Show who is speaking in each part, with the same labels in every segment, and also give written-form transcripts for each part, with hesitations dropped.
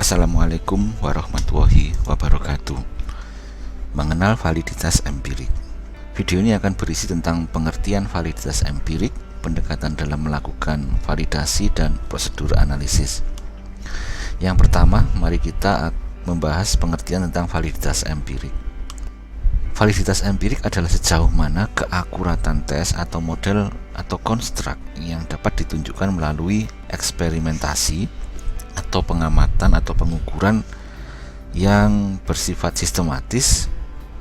Speaker 1: Assalamualaikum warahmatullahi wabarakatuh. Mengenal validitas empirik. Video ini akan berisi tentang pengertian validitas empirik, pendekatan dalam melakukan validasi, dan prosedur analisis. Yang pertama, mari kita membahas pengertian tentang validitas empirik. Validitas empirik adalah sejauh mana keakuratan tes atau model atau konstruk yang dapat ditunjukkan melalui eksperimentasi atau pengamatan atau pengukuran yang bersifat sistematis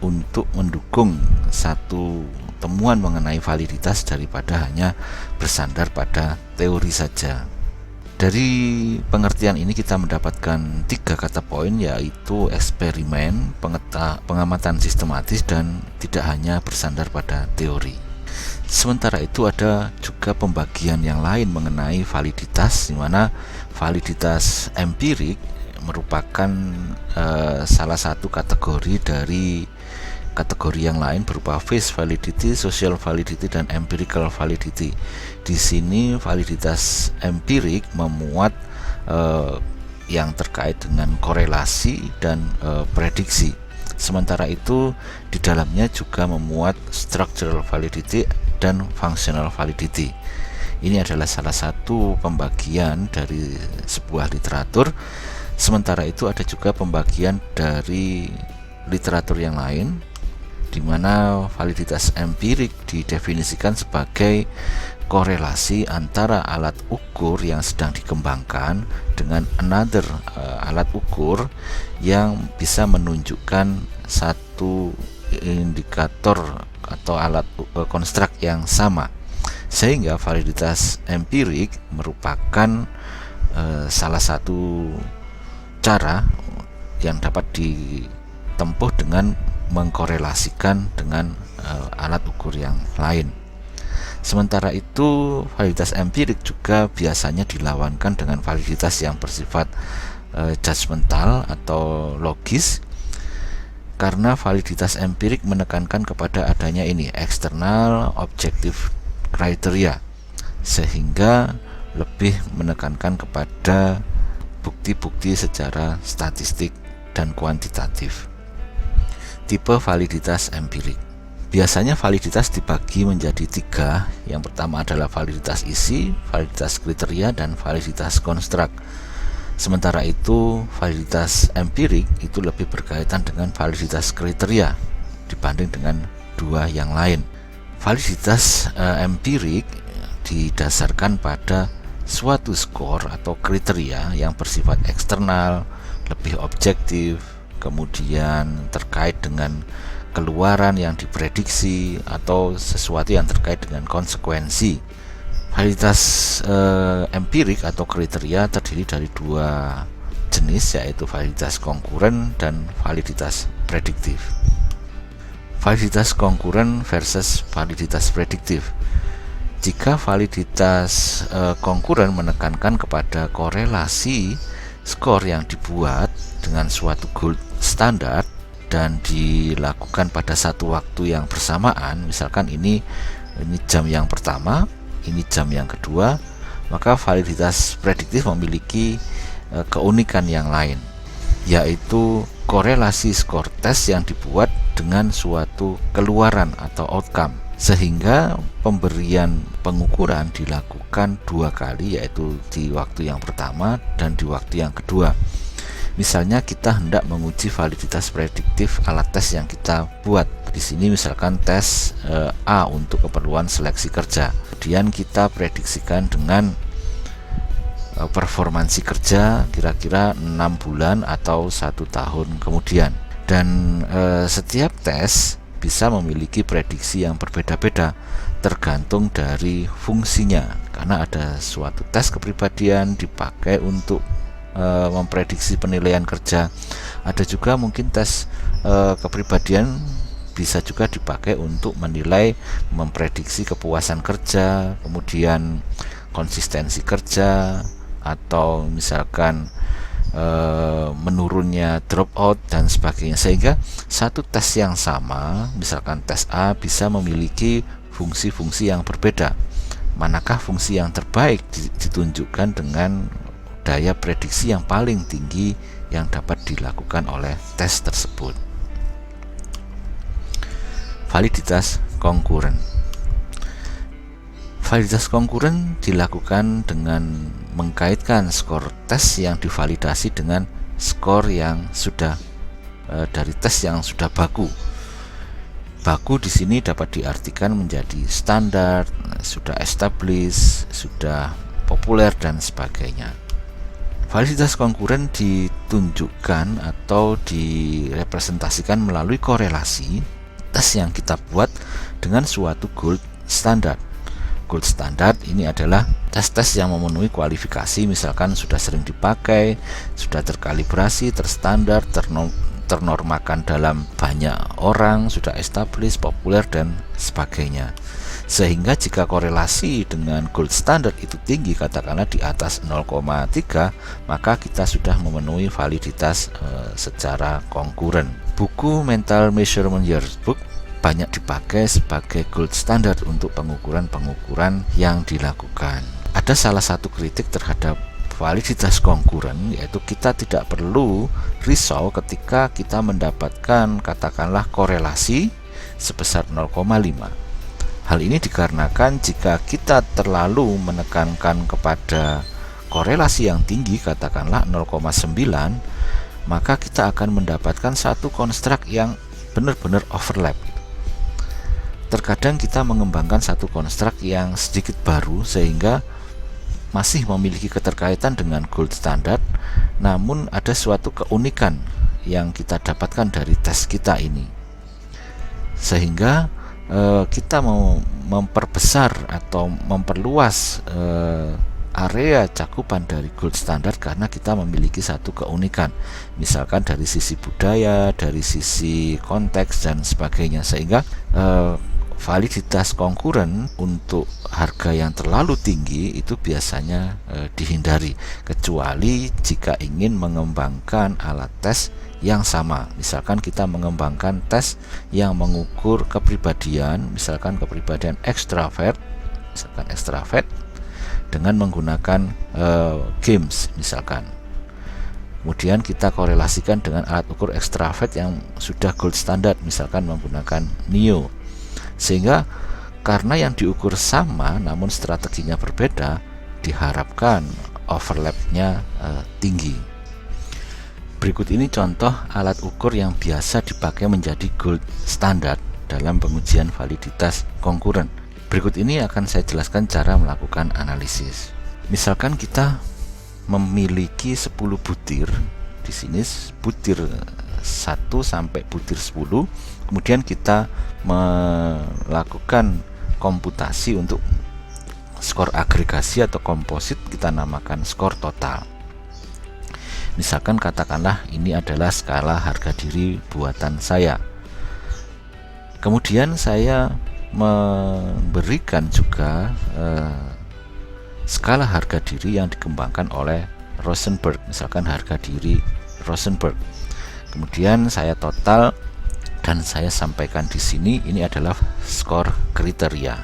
Speaker 1: untuk mendukung satu temuan mengenai validitas daripada hanya bersandar pada teori saja. Dari pengertian ini kita mendapatkan 3 kata poin, yaitu eksperimen, pengamatan sistematis, dan tidak hanya bersandar pada teori. Sementara itu ada juga pembagian yang lain mengenai validitas, di mana validitas empirik merupakan salah satu kategori dari kategori yang lain berupa face validity, social validity, dan empirical validity. Di sini validitas empirik memuat yang terkait dengan korelasi dan prediksi. Sementara itu di dalamnya juga memuat structural validity dan functional validity. Ini adalah salah satu pembagian dari sebuah literatur. Sementara itu ada juga pembagian dari literatur yang lain, di mana validitas empirik didefinisikan sebagai korelasi antara alat ukur yang sedang dikembangkan dengan another alat ukur yang bisa menunjukkan satu indikator atau alat konstruk yang sama, sehingga validitas empirik merupakan salah satu cara yang dapat ditempuh dengan mengkorelasikan dengan alat ukur yang lain. Sementara itu validitas empirik juga biasanya dilawankan dengan validitas yang bersifat judgmental atau logis, karena validitas empirik menekankan kepada adanya external objective criteria, sehingga lebih menekankan kepada bukti-bukti secara statistik dan kuantitatif. Tipe validitas empirik. Biasanya validitas dibagi menjadi 3. Yang pertama adalah validitas isi, validitas kriteria, dan validitas konstruk. Sementara itu validitas empirik itu lebih berkaitan dengan validitas kriteria dibanding dengan 2 yang lain. Validitas empirik didasarkan pada suatu skor atau kriteria yang bersifat eksternal, lebih objektif, kemudian terkait dengan keluaran yang diprediksi atau sesuatu yang terkait dengan konsekuensi. Validitas empirik atau kriteria terdiri dari 2 jenis, yaitu validitas konkuren dan validitas prediktif. Validitas konkuren versus validitas prediktif. Jika validitas konkuren menekankan kepada korelasi skor yang dibuat dengan suatu gold standard dan dilakukan pada satu waktu yang bersamaan, misalkan ini jam yang pertama, ini jam yang kedua, maka validitas prediktif memiliki keunikan yang lain, yaitu korelasi skor tes yang dibuat dengan suatu keluaran atau outcome, sehingga pemberian pengukuran dilakukan 2 kali, yaitu di waktu yang pertama dan di waktu yang kedua. Misalnya kita hendak menguji validitas prediktif alat tes yang kita buat. Di sini misalkan tes A untuk keperluan seleksi kerja. Kemudian kita prediksikan dengan performansi kerja kira-kira 6 bulan atau 1 tahun kemudian. Dan setiap tes bisa memiliki prediksi yang berbeda-beda tergantung dari fungsinya, karena ada suatu tes kepribadian dipakai untuk memprediksi penilaian kerja. Ada juga mungkin tes kepribadian bisa juga dipakai untuk menilai, memprediksi kepuasan kerja, kemudian konsistensi kerja, atau misalkan menurunnya dropout dan sebagainya. Sehingga satu tes yang sama, misalkan tes A, bisa memiliki fungsi-fungsi yang berbeda. Manakah fungsi yang terbaik ditunjukkan dengan daya prediksi yang paling tinggi yang dapat dilakukan oleh tes tersebut. Validitas konkuren. Validitas konkuren dilakukan dengan mengkaitkan skor tes yang divalidasi dengan skor yang sudah dari tes yang sudah baku. Baku di sini dapat diartikan menjadi standar, sudah established, sudah populer dan sebagainya. Validitas konkuren ditunjukkan atau direpresentasikan melalui korelasi tes yang kita buat dengan suatu gold standard. Gold standard ini adalah tes-tes yang memenuhi kualifikasi, misalkan sudah sering dipakai, sudah terkalibrasi, terstandar, ternormakan dalam banyak orang, sudah established, populer dan sebagainya. Sehingga jika korelasi dengan gold standard itu tinggi, katakanlah di atas 0,3, maka kita sudah memenuhi validitas secara konkuren. Buku Mental Measurement Yearbook banyak dipakai sebagai gold standard untuk pengukuran-pengukuran yang dilakukan. Ada salah satu kritik terhadap validitas konkuren, yaitu kita tidak perlu risau ketika kita mendapatkan katakanlah korelasi sebesar 0,5. Hal ini dikarenakan jika kita terlalu menekankan kepada korelasi yang tinggi, katakanlah 0,9, maka kita akan mendapatkan satu konstruk yang benar-benar overlap. Terkadang kita mengembangkan satu konstruk yang sedikit baru sehingga masih memiliki keterkaitan dengan gold standard, namun ada suatu keunikan yang kita dapatkan dari tes kita ini, sehingga kita mau memperbesar atau memperluas area cakupan dari gold standard karena kita memiliki satu keunikan, misalkan dari sisi budaya, dari sisi konteks dan sebagainya, sehingga validitas konkuren untuk harga yang terlalu tinggi itu biasanya dihindari, kecuali jika ingin mengembangkan alat tes yang sama. Misalkan kita mengembangkan tes yang mengukur kepribadian, misalkan kepribadian ekstrovert, dengan menggunakan games misalkan. Kemudian kita korelasikan dengan alat ukur ekstrovert yang sudah gold standard, misalkan menggunakan NIO. Sehingga karena yang diukur sama namun strateginya berbeda, diharapkan overlapnya tinggi. Berikut ini contoh alat ukur yang biasa dipakai menjadi gold standard dalam pengujian validitas konkuren. Berikut ini akan saya jelaskan cara melakukan analisis. Misalkan kita memiliki 10 butir, di sini butir 1 sampai butir 10, kemudian kita melakukan komputasi untuk skor agregasi atau komposit, kita namakan skor total. Misalkan katakanlah ini adalah skala harga diri buatan saya. Kemudian saya memberikan juga skala harga diri yang dikembangkan oleh Rosenberg, misalkan harga diri Rosenberg. Kemudian saya total dan saya sampaikan di sini ini adalah skor kriteria.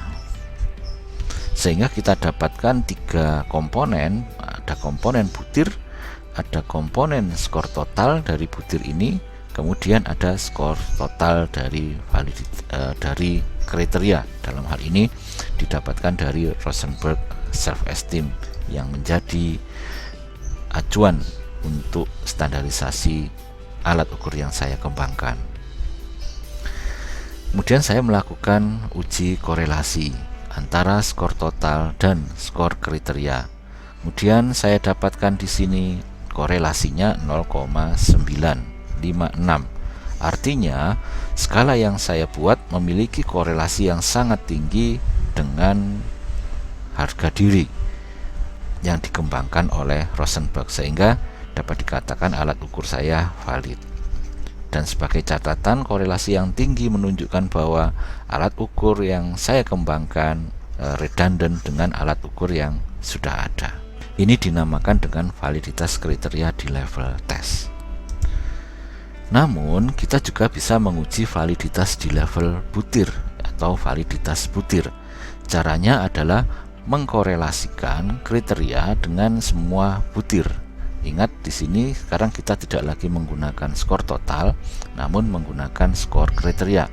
Speaker 1: Sehingga kita dapatkan 3 komponen, ada komponen butir, ada komponen skor total dari butir ini, kemudian ada skor total dari dari kriteria. Dalam hal ini didapatkan dari Rosenberg self esteem yang menjadi acuan untuk standarisasi alat ukur yang saya kembangkan. Kemudian saya melakukan uji korelasi antara skor total dan skor kriteria. Kemudian saya dapatkan di sini korelasinya 0,956. Artinya skala yang saya buat memiliki korelasi yang sangat tinggi dengan harga diri yang dikembangkan oleh Rosenberg, sehingga dapat dikatakan alat ukur saya valid. Dan sebagai catatan, korelasi yang tinggi menunjukkan bahwa alat ukur yang saya kembangkan redundant dengan alat ukur yang sudah ada. Ini dinamakan dengan validitas kriteria di level tes. Namun kita juga bisa menguji validitas di level butir atau validitas butir. Caranya adalah mengkorelasikan kriteria dengan semua butir. Ingat, di sini sekarang kita tidak lagi menggunakan skor total, namun menggunakan skor kriteria.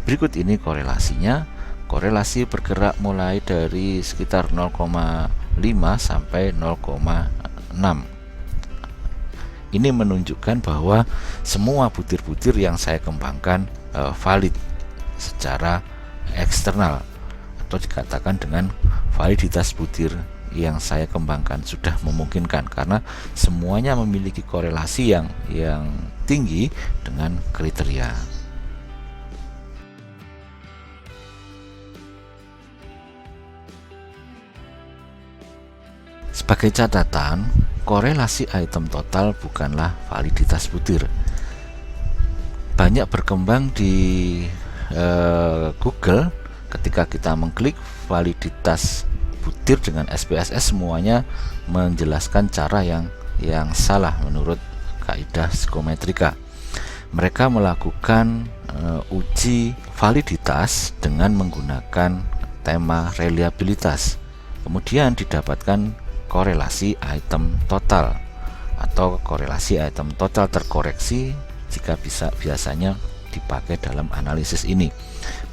Speaker 1: Berikut ini korelasinya. Korelasi bergerak mulai dari sekitar 0,5 sampai 0,6. Ini menunjukkan bahwa semua butir-butir yang saya kembangkan valid secara eksternal, atau dikatakan dengan validitas butir yang saya kembangkan sudah memungkinkan, karena semuanya memiliki korelasi yang tinggi dengan kriteria. Sebagai catatan, korelasi item total bukanlah validitas butir. Banyak berkembang di Google ketika kita mengklik validitas butir dengan SPSS, semuanya menjelaskan cara yang salah menurut kaidah psikometrika. Mereka melakukan uji validitas dengan menggunakan tema reliabilitas. Kemudian didapatkan korelasi item total atau korelasi item total terkoreksi jika biasanya dipakai dalam analisis ini.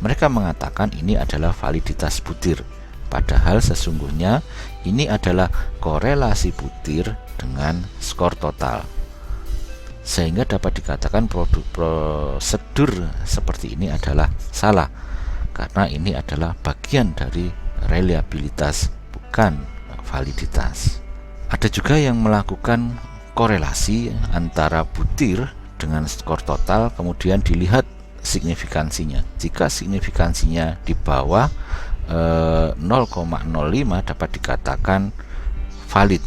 Speaker 1: Mereka mengatakan ini adalah validitas butir, padahal sesungguhnya ini adalah korelasi butir dengan skor total. Sehingga dapat dikatakan prosedur seperti ini adalah salah, karena ini adalah bagian dari reliabilitas, bukan validitas. Ada juga yang melakukan korelasi antara butir dengan skor total, kemudian dilihat signifikansinya. Jika signifikansinya di bawah 0,05 dapat dikatakan valid.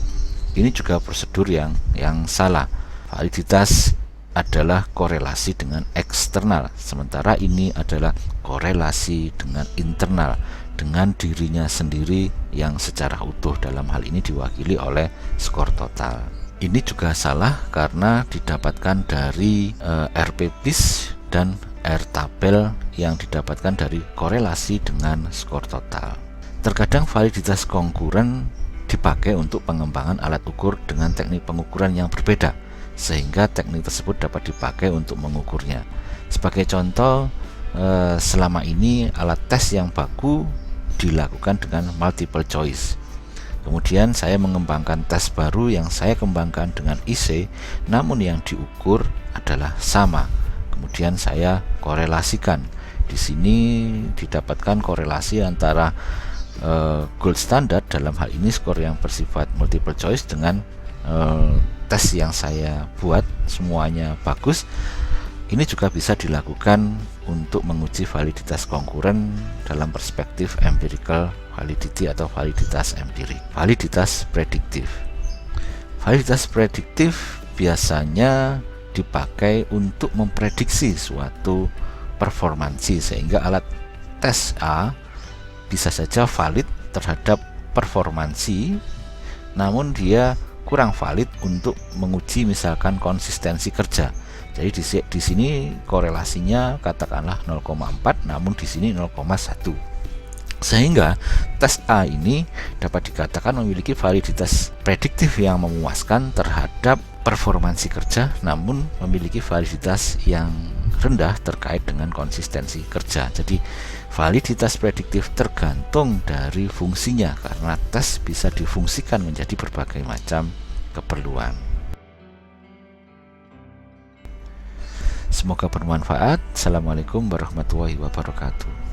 Speaker 1: Ini juga prosedur yang salah. Validitas adalah korelasi dengan eksternal, sementara ini adalah korelasi dengan internal, dengan dirinya sendiri yang secara utuh, dalam hal ini diwakili oleh skor total. Ini juga salah karena didapatkan dari RPBIS dan R-tabel yang didapatkan dari korelasi dengan skor total. Terkadang validitas konkuren dipakai untuk pengembangan alat ukur dengan teknik pengukuran yang berbeda, sehingga teknik tersebut dapat dipakai untuk mengukurnya. Sebagai contoh, selama ini alat tes yang baku dilakukan dengan multiple choice. Kemudian saya mengembangkan tes baru yang saya kembangkan dengan IC, namun yang diukur adalah sama. Kemudian saya korelasikan. Di sini didapatkan korelasi antara gold standard, dalam hal ini skor yang bersifat multiple choice, dengan tes yang saya buat, semuanya bagus. Ini juga bisa dilakukan untuk menguji validitas konkuren dalam perspektif empirical validity atau validitas empirik. Validitas prediktif. Validitas prediktif biasanya dipakai untuk memprediksi suatu performansi, sehingga alat tes A bisa saja valid terhadap performansi, namun dia kurang valid untuk menguji misalkan konsistensi kerja. Jadi di sini korelasinya katakanlah 0,4, namun di sini 0,1. Sehingga tes A ini dapat dikatakan memiliki validitas prediktif yang memuaskan terhadap performansi kerja, namun memiliki validitas yang rendah terkait dengan konsistensi kerja. Jadi validitas prediktif tergantung dari fungsinya, karena tes bisa difungsikan menjadi berbagai macam keperluan. Semoga bermanfaat. Assalamualaikum warahmatullahi wabarakatuh.